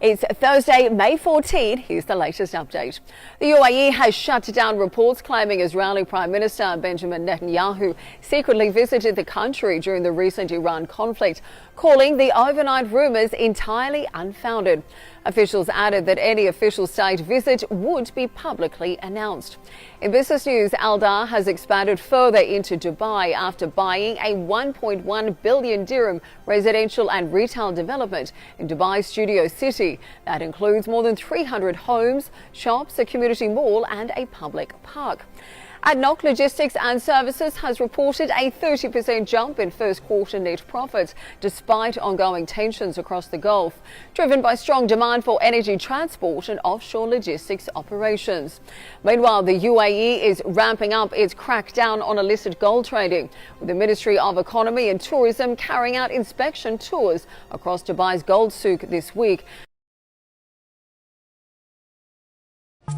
It's Thursday, May 14. Here's the latest update. The UAE has shut down reports claiming Israeli Prime Minister Benjamin Netanyahu secretly visited the country during the recent Iran conflict, calling the overnight rumours entirely unfounded. Officials added that any official state visit would be publicly announced. In business news, Aldar has expanded further into Dubai after buying a 1.1 billion dirham residential and retail development in Dubai's Studio City. That includes more than 300 homes, shops, a community mall and a public park. ADNOC Logistics and Services has reported a 30% jump in first quarter net profits despite ongoing tensions across the Gulf, driven by strong demand for energy transport and offshore logistics operations. Meanwhile, the UAE is ramping up its crackdown on illicit gold trading, with the Ministry of Economy and Tourism carrying out inspection tours across Dubai's gold souk this week.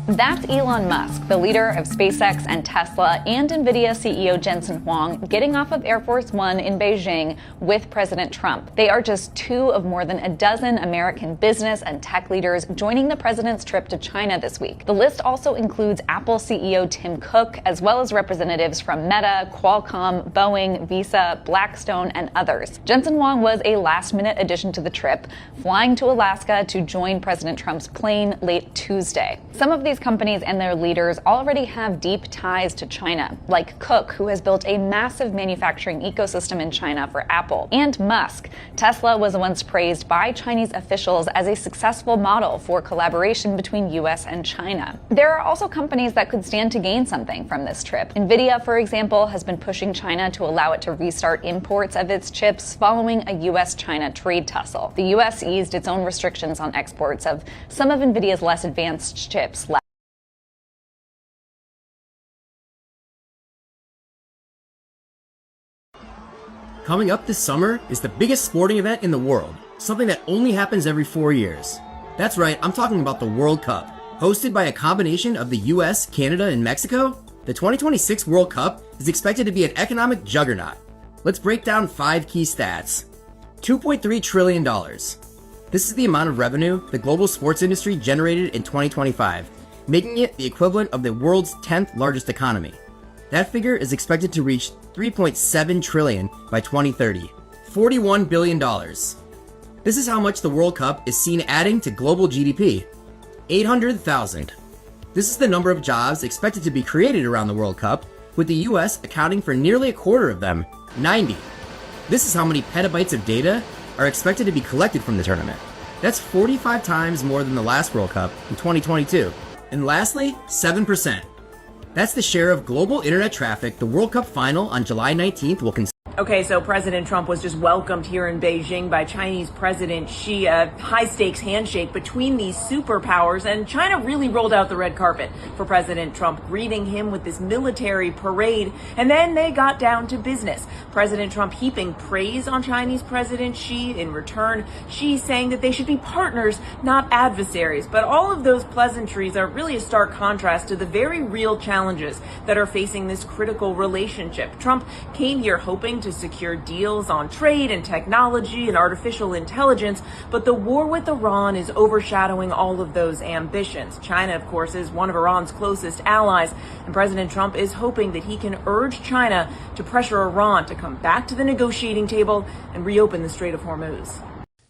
That's Elon Musk, the leader of SpaceX and Tesla, and NVIDIA CEO Jensen Huang getting off of Air Force One in Beijing with President Trump. They are just two of more than a dozen American business and tech leaders joining the president's trip to China this week. The list also includes Apple CEO Tim Cook, as well as representatives from Meta, Qualcomm, Boeing, Visa, Blackstone, and others. Jensen Huang was a last-minute addition to the trip, flying to Alaska to join President Trump's plane late Tuesday. Some of these companies and their leaders already have deep ties to China, like Cook, who has built a massive manufacturing ecosystem in China for Apple, and Musk. Tesla was once praised by Chinese officials as a successful model for collaboration between U.S. and China. There are also companies that could stand to gain something from this trip. NVIDIA, for example, has been pushing China to allow it to restart imports of its chips following a U.S.-China trade tussle. The U.S. eased its own restrictions on exports of some of NVIDIA's less advanced chips. Coming up this summer is the biggest sporting event in the world, something that only happens every 4 years. That's right, I'm talking about the World Cup. Hosted by a combination of the US, Canada, and Mexico, the 2026 World Cup is expected to be an economic juggernaut. Let's break down 5 key stats. $2.3 trillion. This is the amount of revenue the global sports industry generated in 2025, making it the equivalent of the world's 10th largest economy. That figure is expected to reach $3.7 trillion by 2030, $41 billion. This is how much the World Cup is seen adding to global GDP, 800,000. This is the number of jobs expected to be created around the World Cup, with the US accounting for nearly a quarter of them, 90. This is how many petabytes of data are expected to be collected from the tournament. That's 45 times more than the last World Cup in 2022. And lastly, 7%. That's the share of global internet traffic the World Cup final on July 19th will consume. Okay, so President Trump was just welcomed here in Beijing by Chinese President Xi, a high-stakes handshake between these superpowers, and China really rolled out the red carpet for President Trump, greeting him with this military parade, and then they got down to business. President Trump heaping praise on Chinese President Xi. In return, Xi saying that they should be partners, not adversaries. But all of those pleasantries are really a stark contrast to the very real challenges that are facing this critical relationship. Trump came here hoping to secure deals on trade and technology and artificial intelligence, but the war with Iran is overshadowing all of those ambitions. China, of course, is one of Iran's closest allies, and President Trump is hoping that he can urge China to pressure Iran to come back to the negotiating table and reopen the Strait of Hormuz.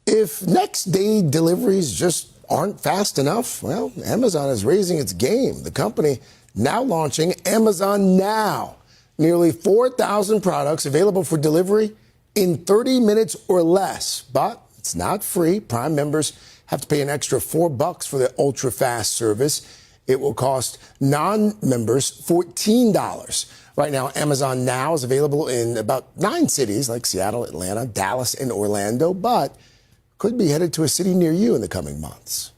If next day deliveries just aren't fast enough, well, Amazon is raising its game. The company now launching Amazon Now. Nearly 4,000 products available for delivery in 30 minutes or less. But it's not free. Prime members have to pay an extra $4 for the ultra-fast service. It will cost non-members $14. Right now, Amazon Now is available in about 9 cities like Seattle, Atlanta, Dallas, and Orlando, but could be headed to a city near you in the coming months.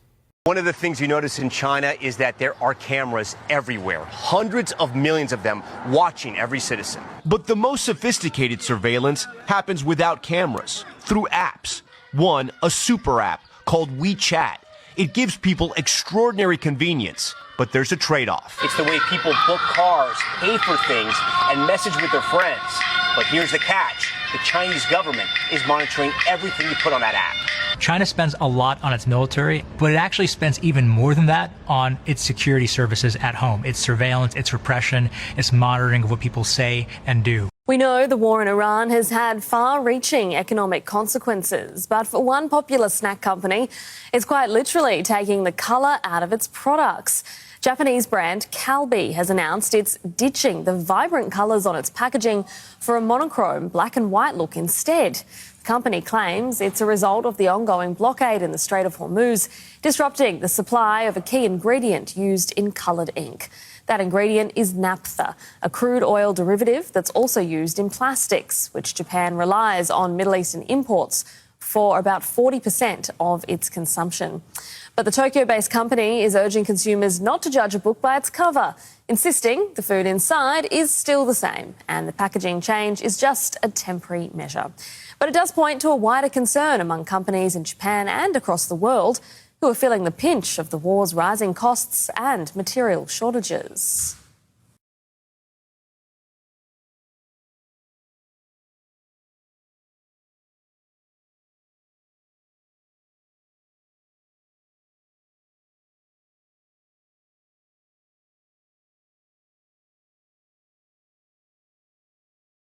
One of the things you notice in China is that there are cameras everywhere, hundreds of millions of them watching every citizen. But the most sophisticated surveillance happens without cameras, through apps. One, a super app called WeChat. It gives people extraordinary convenience, but there's a trade-off. It's the way people book cars, pay for things, and message with their friends. But here's the catch. the Chinese government is monitoring everything you put on that app. China spends a lot on its military, but it actually spends even more than that on its security services at home. Its surveillance, its repression, its monitoring of what people say and do. We know the war in Iran has had far-reaching economic consequences, but for one popular snack company, it's quite literally taking the colour out of its products. Japanese brand Calbee has announced it's ditching the vibrant colours on its packaging for a monochrome black and white look instead. The company claims it's a result of the ongoing blockade in the Strait of Hormuz, disrupting the supply of a key ingredient used in coloured ink. That ingredient is naphtha, a crude oil derivative that's also used in plastics, which Japan relies on Middle Eastern imports for about 40% of its consumption. But the Tokyo-based company is urging consumers not to judge a book by its cover, insisting the food inside is still the same and the packaging change is just a temporary measure. But it does point to a wider concern among companies in Japan and across the world who are feeling the pinch of the war's rising costs and material shortages.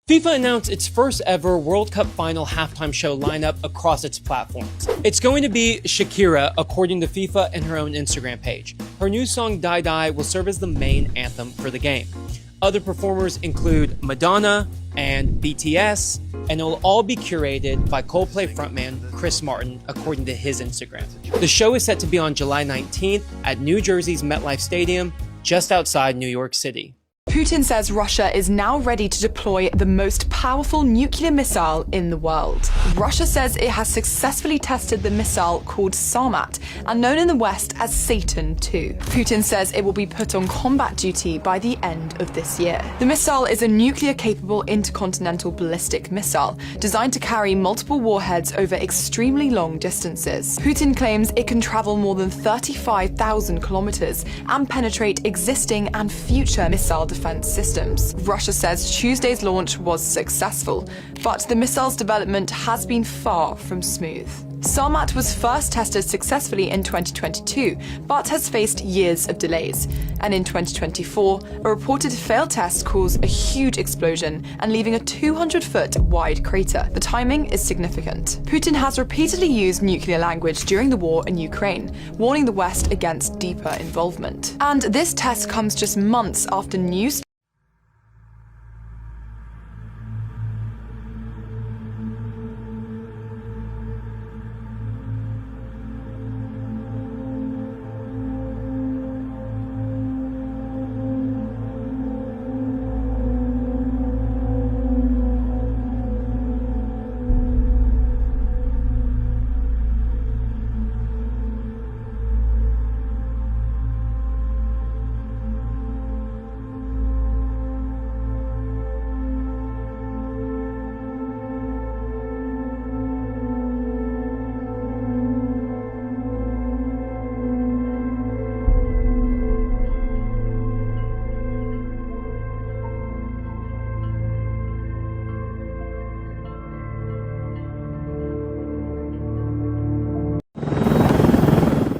FIFA announced its first ever World Cup final halftime show lineup across its platforms. It's going to be Shakira, according to FIFA and her own Instagram page. Her new song Die Die will serve as the main anthem for the game. Other performers include Madonna and BTS, and it will all be curated by Coldplay frontman Chris Martin, according to his Instagram. The show is set to be on July 19th at New Jersey's MetLife Stadium, just outside New York City. Putin says Russia is now ready to deploy the most powerful nuclear missile in the world. Russia says it has successfully tested the missile called Sarmat, and known in the West as Satan II. Putin says it will be put on combat duty by the end of this year. The missile is a nuclear-capable intercontinental ballistic missile designed to carry multiple warheads over extremely long distances. Putin claims it can travel more than 35,000 kilometers and penetrate existing and future missile defense systems. Russia says Tuesday's launch was successful, but the missile's development has been far from smooth. Sarmat was first tested successfully in 2022, but has faced years of delays. And in 2024, a reported failed test caused a huge explosion and leaving a 200-foot wide crater. The timing is significant. Putin has repeatedly used nuclear language during the war in Ukraine, warning the West against deeper involvement. And this test comes just months after news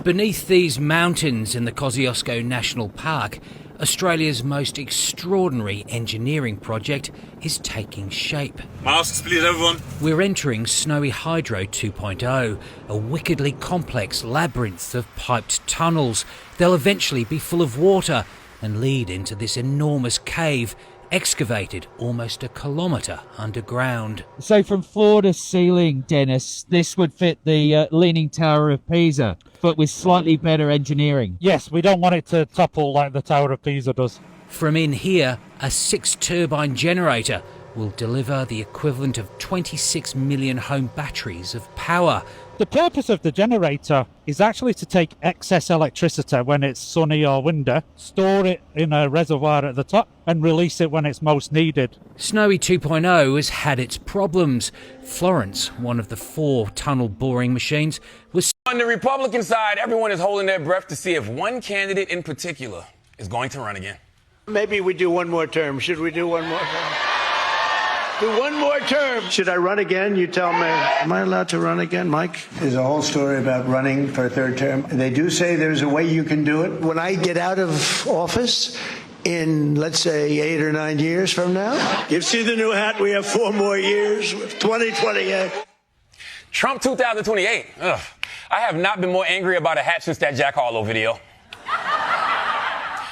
Beneath these mountains in the Kosciuszko National Park, Australia's most extraordinary engineering project is taking shape. Masks, please, everyone. We're entering Snowy Hydro 2.0, a wickedly complex labyrinth of piped tunnels. They'll eventually be full of water and lead into this enormous cave, excavated almost a kilometre underground. So from floor to ceiling, Dennis, this would fit the Leaning Tower of Pisa, but with slightly better engineering. Yes, we don't want it to topple like the Tower of Pisa does. From in here, a 6-turbine generator will deliver the equivalent of 26 million home batteries of power. The purpose of the generator is actually to take excess electricity when it's sunny or windy, store it in a reservoir at the top, and release it when it's most needed. Snowy 2.0 has had its problems. Florence, one of the 4 tunnel boring machines, was... On the Republican side, everyone is holding their breath to see if one candidate in particular is going to run again. Maybe we do one more term. Should we do one more term? for one more term. Should I run again? You tell me. Am I allowed to run again, Mike? There's a whole story about running for a third term. They do say there's a way you can do it. When I get out of office in, let's say, 8 or 9 years from now. You see the new hat? We have 4 more years, 2028. Trump 2028. Ugh. I have not been more angry about a hat since that Jack Harlow video.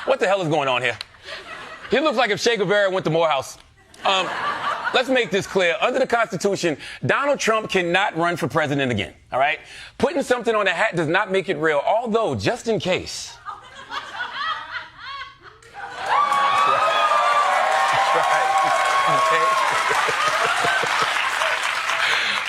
What the hell is going on here? He looks like if Che Guevara went to Morehouse. Let's make this clear. Under the Constitution, Donald Trump cannot run for president again, all right? Putting something on a hat does not make it real, although, just in case.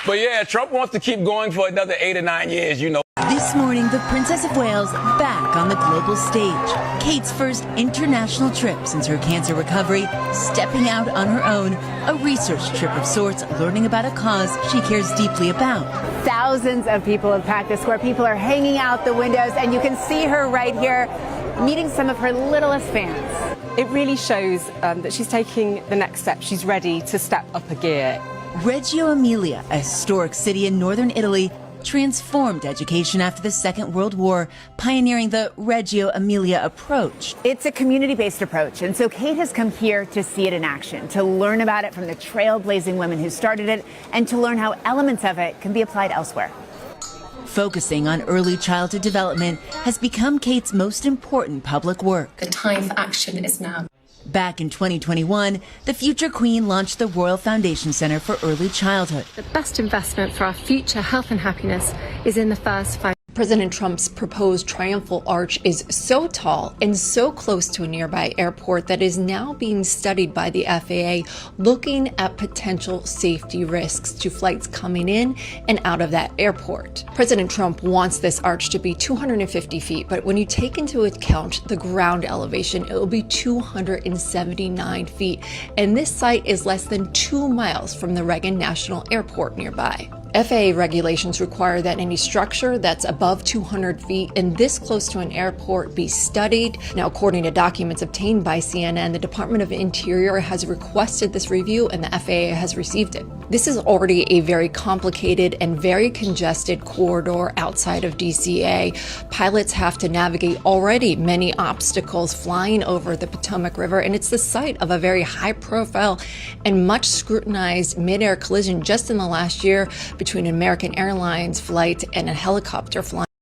But yeah, Trump wants to keep going for another 8 or 9 years, you know. This morning, the Princess of Wales back on the global stage. Kate's first international trip since her cancer recovery, stepping out on her own, a research trip of sorts, learning about a cause she cares deeply about. Thousands of people have packed the square. People are hanging out the windows, and you can see her right here meeting some of her littlest fans. It really shows that she's taking the next step. She's ready to step up a gear. Reggio Emilia, a historic city in northern Italy, transformed education after the Second World War, pioneering the Reggio Emilia approach. It's a community-based approach, and so Kate has come here to see it in action, to learn about it from the trailblazing women who started it, and to learn how elements of it can be applied elsewhere. Focusing on early childhood development has become Kate's most important public work. The time for action is now. Back in 2021, the future queen launched the Royal Foundation Center for Early Childhood. The best investment for our future health and happiness is in the first 5. President Trump's proposed triumphal arch is so tall and so close to a nearby airport that is now being studied by the FAA, looking at potential safety risks to flights coming in and out of that airport. President Trump wants this arch to be 250 feet, but when you take into account the ground elevation, it will be 279 feet. And this site is less than 2 miles from the Reagan National Airport nearby. FAA regulations require that any structure that's above 200 feet and this close to an airport be studied. Now, according to documents obtained by CNN, the Department of Interior has requested this review and the FAA has received it. This is already a very complicated and very congested corridor outside of DCA. Pilots have to navigate already many obstacles flying over the Potomac River, and it's the site of a very high-profile and much scrutinized mid-air collision just in the last year between an American Airlines flight and a helicopter flying